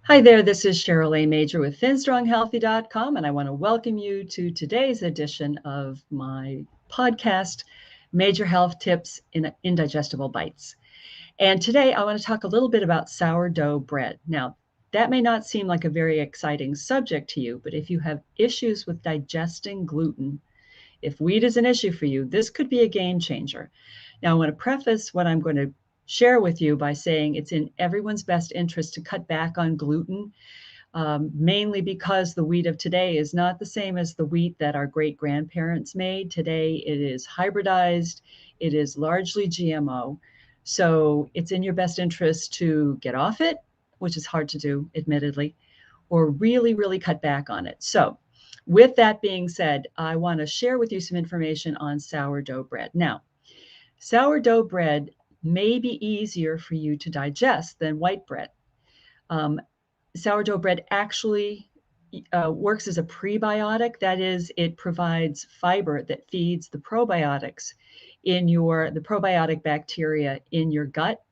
Hi there, this is CherylAMajor with FinStrongHealthy.com, and I want to welcome you to today's edition of my podcast, Major Health Tips in Indigestible Bites. And today I want to talk a little bit about sourdough bread. Now, that may not seem like a very exciting subject to you, but if you have issues with digesting gluten, if wheat is an issue for you, this could be a game changer. Now, I want to preface what I'm going to share with you by saying it's in everyone's best interest to cut back on gluten, mainly because the wheat of today is not the same as the wheat that our great grandparents made. Today, it is hybridized, it is largely GMO. So it's in your best interest to get off it, which is hard to do, admittedly, or really, really cut back on it. So with that being said, I want to share with you some information on sourdough bread. Now, sourdough bread may be easier for you to digest than white bread. Sourdough bread actually works as a prebiotic. That is, it provides fiber that feeds the probiotics the probiotic bacteria in your gut.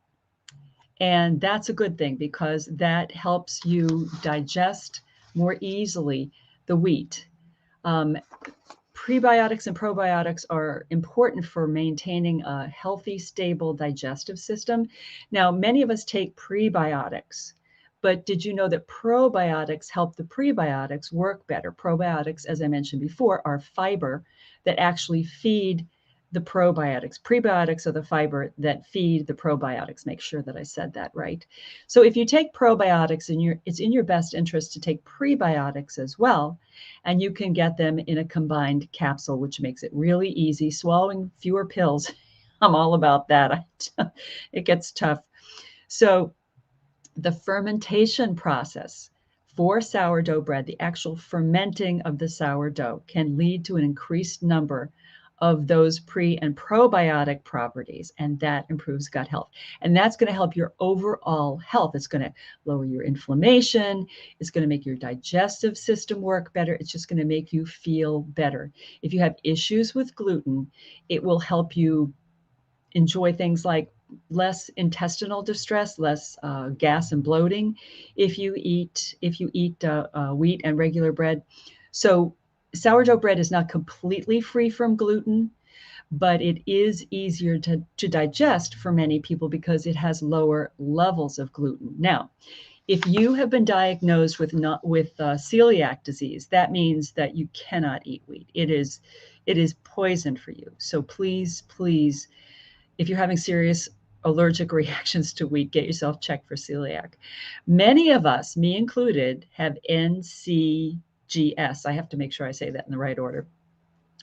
And that's a good thing because that helps you digest more easily the wheat. Prebiotics and probiotics are important for maintaining a healthy, stable digestive system. Now, many of us take prebiotics, but did you know that probiotics help the prebiotics work better? Probiotics, as I mentioned before, are fiber that actually feed the probiotics. Prebiotics are the fiber that feed the probiotics. Make sure that I said that right. So if you take probiotics, it's in your best interest to take prebiotics as well, and you can get them in a combined capsule, which makes it really easy. Swallowing fewer pills, I'm all about that. It gets tough. So the fermentation process for sourdough bread, the actual fermenting of the sourdough, can lead to an increased number of those pre and probiotic properties, and that improves gut health. And that's going to help your overall health. It's going to lower your inflammation. It's going to make your digestive system work better. It's just going to make you feel better. If you have issues with gluten, it will help you enjoy things like less intestinal distress, less gas and bloating if you eat wheat and regular bread. So sourdough bread is not completely free from gluten, but it is easier to digest for many people because it has lower levels of gluten. Now, if you have been diagnosed with celiac disease, that means that you cannot eat wheat. It is poison for you. So please, if you're having serious allergic reactions to wheat, get yourself checked for celiac. Many of us, me included, have NCGS. I have to make sure I say that in the right order,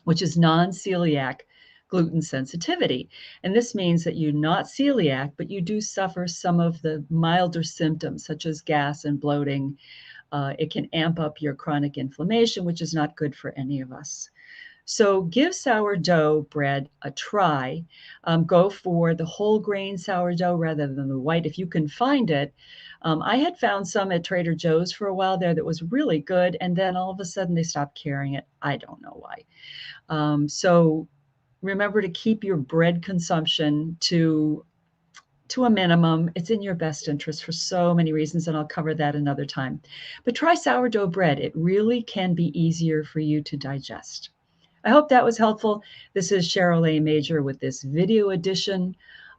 which is non-celiac gluten sensitivity. And this means that you're not celiac, but you do suffer some of the milder symptoms, such as gas and bloating. It can amp up your chronic inflammation, which is not good for any of us. So give sourdough bread a try. Go for the whole grain sourdough rather than the white if you can find it. I had found some at Trader Joe's for a while there that was really good, and then all of a sudden they stopped carrying it. I don't know why. So remember to keep your bread consumption to a minimum. It's in your best interest for so many reasons, and I'll cover that another time. But try sourdough bread. It really can be easier for you to digest. I hope that was helpful. This is CherylAMajor with this video edition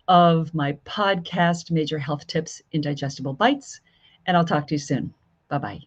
of my podcast, Major Health Tips in Digestible Bites, and I'll talk to you soon. Bye-bye.